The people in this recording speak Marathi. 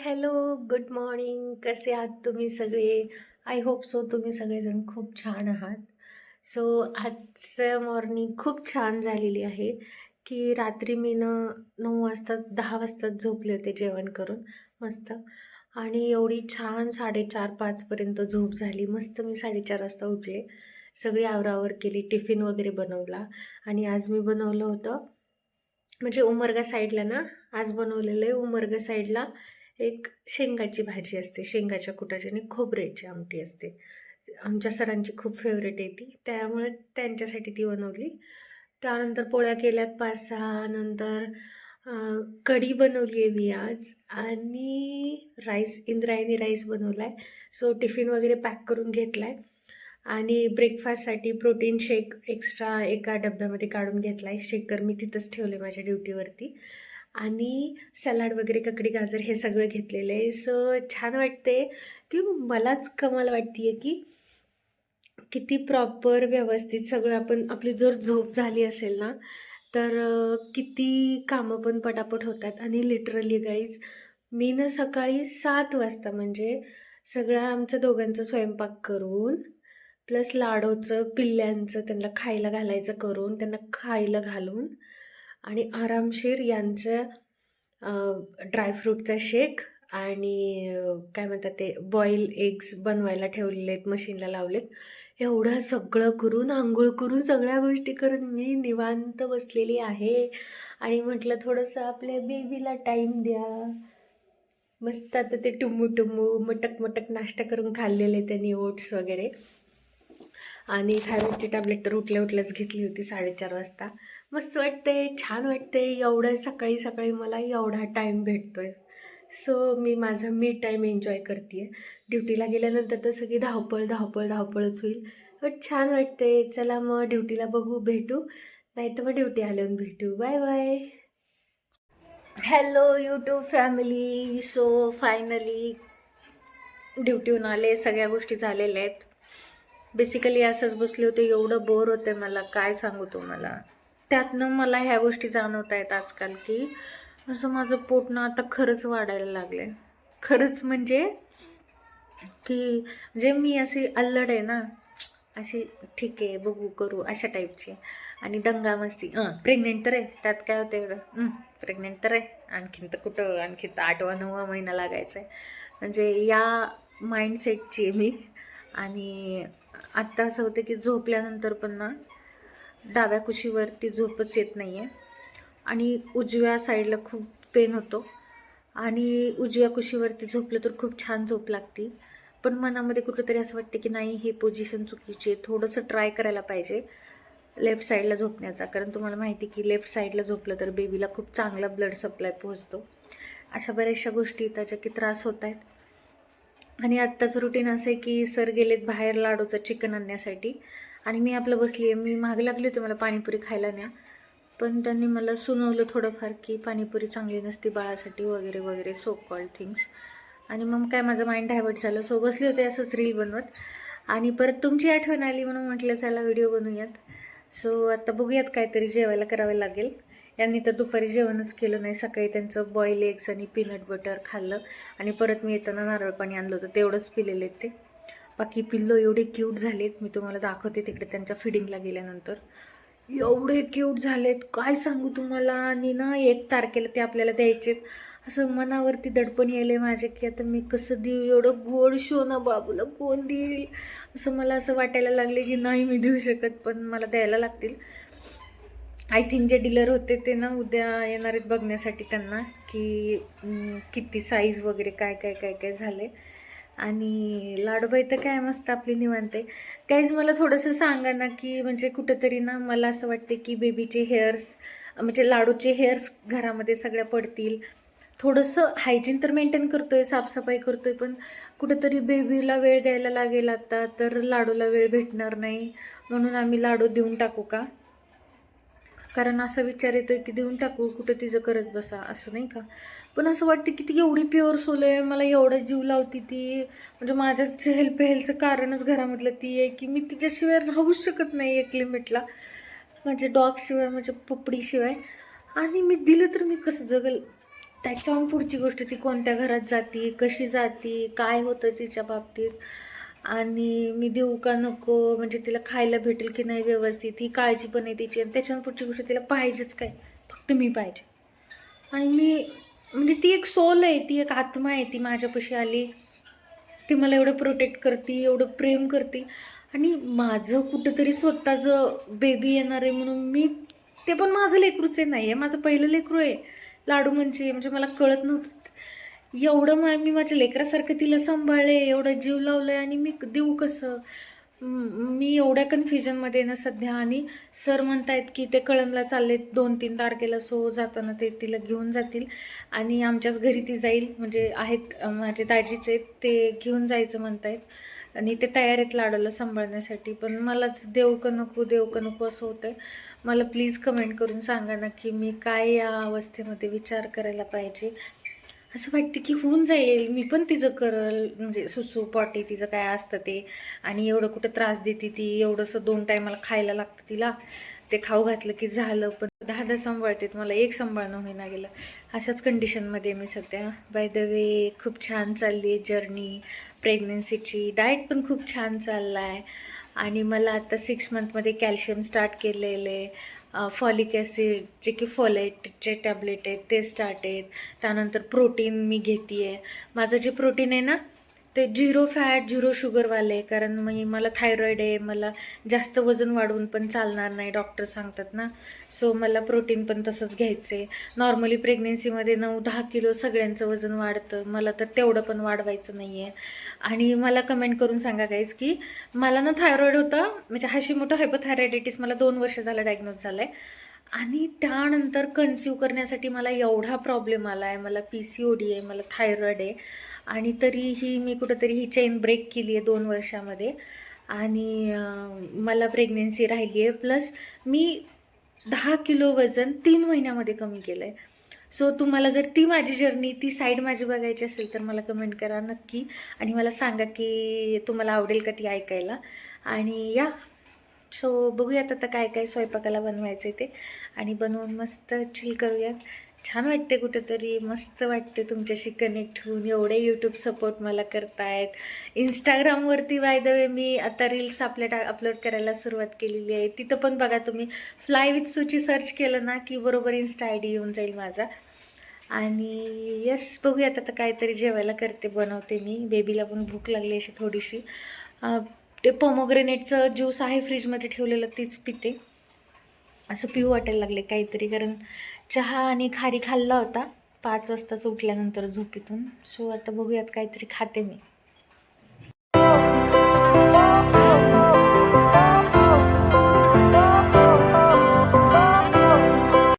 Hello, good morning. कसे आहात तुम्ही सगळे? आय होप सो तुम्ही सगळेजण खूप छान आहात. सो आजचं मॉर्निंग खूप छान झालेली आहे, की रात्री मी 9 वाजताच 10 वाजताच झोपले होते जेवण करून मस्त. आणि एवढी छान 4:30-5 पर्यंत झोप झाली. मस्त मी 4:30 वाजता उठले. सगळी आवराआवर केली, टिफिन वगैरे बनवला आणि आज मी बनवलं होतं म्हणजे उमरगा साईडला ना, आज बनवलेलं आहे उमरगा साईडला एक शेंगाची भाजी असते, शेंगाच्या कुटाची आणि खोबऱ्याची आमटी असते. आमच्या सरांची खूप फेवरेट आहे ती, त्यामुळे त्यांच्यासाठी ती बनवली. त्यानंतर पोळ्या केल्यात 5-6. नंतर कढी बनवली आहे मी आज आणि राईस, इंद्रायणी राईस बनवलाय. सो टिफिन वगैरे पॅक करून घेतलाय आणि ब्रेकफास्टसाठी प्रोटीन शेक एक्स्ट्रा एका डब्यामध्ये काढून घेतलाय. शेकर मी तिथंच ठेवले माझ्या ड्युटीवरती आणि सॅलड वगैरे, ककडी, गाजर हे सगळं घेतलेलं आहे. सो छान वाटते, की मलाच कमाल वाटते की किती प्रॉपर व्यवस्थित सगळं आपण, आपली जर झोप झाली असेल ना, तर किती कामं पण पटापट होतात. आणि लिटरली गाईज, मी ना सकाळी 7 वाजता म्हणजे सगळं आमच्या दोघांचा स्वयंपाक करून प्लस लाडोचं, पिल्ल्यांचं त्यांना खायला घालायचं करून, त्यांना खायला घालून आणि आरामशीर यांचं ड्रायफ्रूटचा शेक आणि काय म्हणतात ते बॉईल एग्स बनवायला ठेवलेले आहेत, मशीनला लावलेत. एवढं सगळं करून, आंघोळ करून, सगळ्या गोष्टी करून मी निवांत बसलेली आहे आणि म्हटलं थोडंसं आपल्या बेबीला टाईम द्या. मस्त आता ते टुम्मू टुम्मू मटक मटक नाश्ता करून खाल्लेले त्यांनी, ओट्स वगैरे. आणि थायरॉइडची टॅब्लेट तर उठल्या उठल्याच घेतली होती 4:30 वाजता. मस्त वाटते, छान वाटते. एवढं सकाळी सकाळी मला एवढा टाईम भेटतोय. सो मी माझा मी टाईम एन्जॉय करते आहे. ड्युटीला गेल्यानंतर तर सगळी धावपळ धावपळ धावपळच होईल, बट छान वाटते. चला मग ड्युटीला बघू, भेटू, नाही तर मग ड्युटी आल्यावर भेटू. Bye bye. Hello YouTube family. So finally ड्युटीहून आले, सगळ्या गोष्टी झालेल्या आहेत. बेसिकली असंच बसले होते, एवढं बोर होते मला, काय सांगू तुम्हाला. त्यातनं मला ह्या गोष्टी जाणवत आहेत आजकाल, की असं माझं पोट ना आता खरंच वाढायला लागले. खरंच म्हणजे की म्हणजे मी अशी अल्लड आहे ना, अशी ठीक आहे बघू करू अशा टाईपची. आणि दंगा मस्ती, प्रेग्नेंट तर आहे, त्यात काय होतं एवढं, प्रेग्नेंट तर आहे, आणखीन तर कुठं, आणखी तर 8वा-9वा महिना लागायचा आहे, म्हणजे या माइंडसेटची आहे मी. आणि आत्ता असं होतं की झोपल्यानंतर पण ना डाव्या कुशीवरती झोपच येत नाही आहे आणि उजव्या साईडला खूप पेन होतो. आणि उजव्या कुशीवरती झोपलं तर खूप छान झोप लागते, पण मनामध्ये कुठंतरी असं वाटते की नाही, ही पोझिशन चुकीची आहे, थोडंसं ट्राय करायला पाहिजे लेफ्ट साईडला झोपण्याचा. कारण तुम्हाला माहिती की लेफ्ट साईडला झोपलं तर बेबीला खूप चांगला ब्लड सप्लाय पोहोचतो. अशा बऱ्याचशा गोष्टी त्याच्या की त्रास होत आहेत. आणि आत्ताचं रुटीन असं आहे की सर गेलेत बाहेर लाडूचं चिकन आणण्यासाठी आणि मी आपलं बसली आहे. मी मागे लागली होती मला पाणीपुरी खायला न्या, पण त्यांनी मला सुनवलं थोडंफार की पाणीपुरी चांगली नसती बाळासाठी वगैरे वगैरे, सो कॉल्ड थिंग्स. आणि मग काय माझं माइंड डायवर्ट झालं. सो बसले होते असंच रील बनवत आणि परत तुमची आठवण आली म्हणून म्हटलं चला व्हिडिओ बनवूयात. सो आता बघूयात, काहीतरी जेवायला करावं लागेल. यांनी तर दुपारी जेवणच केलं नाही. सकाळी त्यांचं बॉईल एग्स आणि पीनट बटर खाल्लं आणि परत मी येताना नारळ पाणी आणलं होतं, तेवढंच पिलेले आहेत ते. बाकी पिल्लो एवढे क्यूट झालेत, मी तुम्हाला दाखवते तिकडे त्यांच्या फिडिंगला गेल्यानंतर. एवढे क्यूट झालेत काय सांगू तुम्हाला. आणि ना 1 तारखेला ते आपल्याला द्यायचेत. असं मनावरती दडपण यायले माझे की आता मी कसं देऊ, एवढं गोड शोना बाबूला कोण देईल, असं मला असं वाटायला लागले की नाही मी देऊ शकत, पण मला द्यायला लागतील. आय थिंक जे डीलर होते ते ना उद्या येणार आहेत बघण्यासाठी त्यांना, की किती साईज वगैरे काय काय काय काय झाले. आणि लाडूबाई तर काय मस्त आपली निवांत आहे. काहीच मला थोडंसं सांगा ना, की म्हणजे कुठंतरी ना मला असं वाटते की बेबीचे हेअर्स म्हणजे लाडूचे हेअर्स घरामध्ये सगळ्या पडतील. थोडंसं हायजीन तर मेंटेन करतोय, साफसफाई करतोय, पण कुठंतरी बेबीला वेळ द्यायला लागेल आता, तर लाडूला वेळ भेटणार नाही. म्हणून आम्ही लाडू देऊन टाकू का, कारण असं विचार येतोय की देऊन टाकू, कुठं तिचं करत बसा, असं नाही का. पण असं वाटतं की ती एवढी प्युअर सोल आहे, मला एवढा जीव लावती ती, म्हणजे माझ्या चेहलपेहलचं कारणच घरामधलं ती आहे की मी तिच्याशिवाय राहूच शकत नाही एक लिमिटला, माझ्या डॉगशिवाय, माझ्या पपडीशिवाय. आणि मी दिलं तर मी कसं जगल, त्याच्याहून पुढची गोष्ट ती कोणत्या घरात जाती, कशी जाती, काय होतं तिच्या बाबतीत, आणि मी देऊ का नको, म्हणजे तिला खायला भेटेल की नाही व्यवस्थित, ही काळजी पण आहे तिची. आणि त्याच्याहून पुढची गोष्ट तिला पाहिजेच काय, फक्त मी पाहिजे. आणि मी म्हणजे ती एक सोल आहे, ती एक आत्मा आहे, ती माझ्यापाशी आली, ती मला एवढं प्रोटेक्ट करते, एवढं प्रेम करते. आणि माझं कुठंतरी स्वतःचं बेबी येणार आहे म्हणून मी, ते पण माझं लेकरूच नाही आहे, माझं पहिलं लेकरू आहे लाडू. म्हणजे मला कळत नव्हतं एवढं, मी माझ्या लेकरासारखं तिला सांभाळले, एवढं जीव लावलंय, आणि मी देऊ कसं. मी एवढ्या कन्फ्युजनमध्ये ना सध्या. आणि सर म्हणतायत की ते कळमला चालले 2-3 तारखेला, सो जाताना ते तिला घेऊन जातील आणि आमच्याच घरी ती जाईल. म्हणजे आहेत माझे दाजीचे आहेत, ते घेऊन जायचं म्हणतायत आणि ते तयार आहेत लाडूला सांभाळण्यासाठी. पण मलाच देऊ का नको असं होतंय. मला प्लीज कमेंट करून सांगा ना की मी काय या अवस्थेमध्ये विचार करायला पाहिजे. असं वाटतं की होऊन जाईल, मी पण तिचं करल, म्हणजे सुसू पॉटी तिचं काय असतं ते. आणि एवढं कुठं त्रास देते ती, एवढंसं 2 टायमाला खायला लागतं तिला, ते खाऊ घातलं की झालं. पण 10 सांभाळते, मला एक सांभाळणं होईना गेलं. अशाच कंडिशनमध्ये मी सध्या. बाय द वे खूप छान चालली आहे जर्नी प्रेग्नन्सीची, डाएट पण खूप छान चालला आहे. आणि मला आता 6 मंथमध्ये कॅल्शियम स्टार्ट केलेले, फॉलिक ॲसिड जे की फॉलेटचे टॅबलेट आहेत ते स्टार्ट आहेत. त्यानंतर प्रोटीन मी घेते आहे. माझं जे प्रोटीन आहे ना ते 0 फॅट 0 शुगरवाले आहे, कारण मला थायरॉईड आहे, मला जास्त वजन वाढवून पण चालणार नाही डॉक्टर सांगतात ना. सो मला प्रोटीन पण तसंच घ्यायचं आहे. नॉर्मली प्रेग्नेन्सीमध्ये 9-10 किलो सगळ्यांचं वजन वाढतं, मला तर तेवढं पण वाढवायचं नाही आहे. आणि मला कमेंट करून सांगा गाईज की मला ना थायरॉईड होतं, म्हणजे हाशिमोटो हायपोथायरॉइडिटिस मला 2 वर्ष झालं डायग्नोज झालं आहे. आणि त्यानंतर कन्सिव्ह करण्यासाठी मला एवढा प्रॉब्लेम आला आहे, मला PCOD आहे, मला थायरॉईड आहे. आणि तरीही मी कुठंतरी ही चेन ब्रेक केली आहे 2 वर्षामध्ये. आणि मला प्रेग्नेन्सी राहिली आहे, प्लस मी 10 किलो वजन 3 महिन्यामध्ये कमी केलं आहे. सो तुम्हाला जर ती माझी जर्नी, ती साईड माझी बघायची असेल तर मला कमेंट करा नक्की. आणि मला सांगा की तुम्हाला आवडेल का ती ऐकायला. आणि या सो बघूयात आता काय काय स्वयंपाकाला बनवायचं ते, आणि बनवून मस्त चिल करूयात. छान वाटते कुठेतरी, मस्त वाटते तुमच्याशी कनेक्ट होऊन. एवढे यूट्यूब सपोर्ट मला करतायत. इंस्टाग्रामवरती बाय द वे मी आता रील्स अपलोड करायला सुरुवात केलेली आहे, तिथं पण बघा तुम्ही फ्लाय विथ सुची सर्च केलं ना की बरोबर इन्स्टा ID येऊन जाईल माझा. आणि यस बघूयात आता काहीतरी जेवायला करते, बनवते मी. बेबीला पण भूक लागली अशी थोडीशी. ते पोमोग्रेनेटचं ज्यूस आहे फ्रीजमध्ये ठेवलेलं, तीच पिते. असं पिऊ वाटायला लागले काहीतरी, कारण चहा आणि खारी खाल्ला होता 5 वाजताच उठल्यानंतर झोपेतून. सो आता बघूयात काहीतरी खाते मी.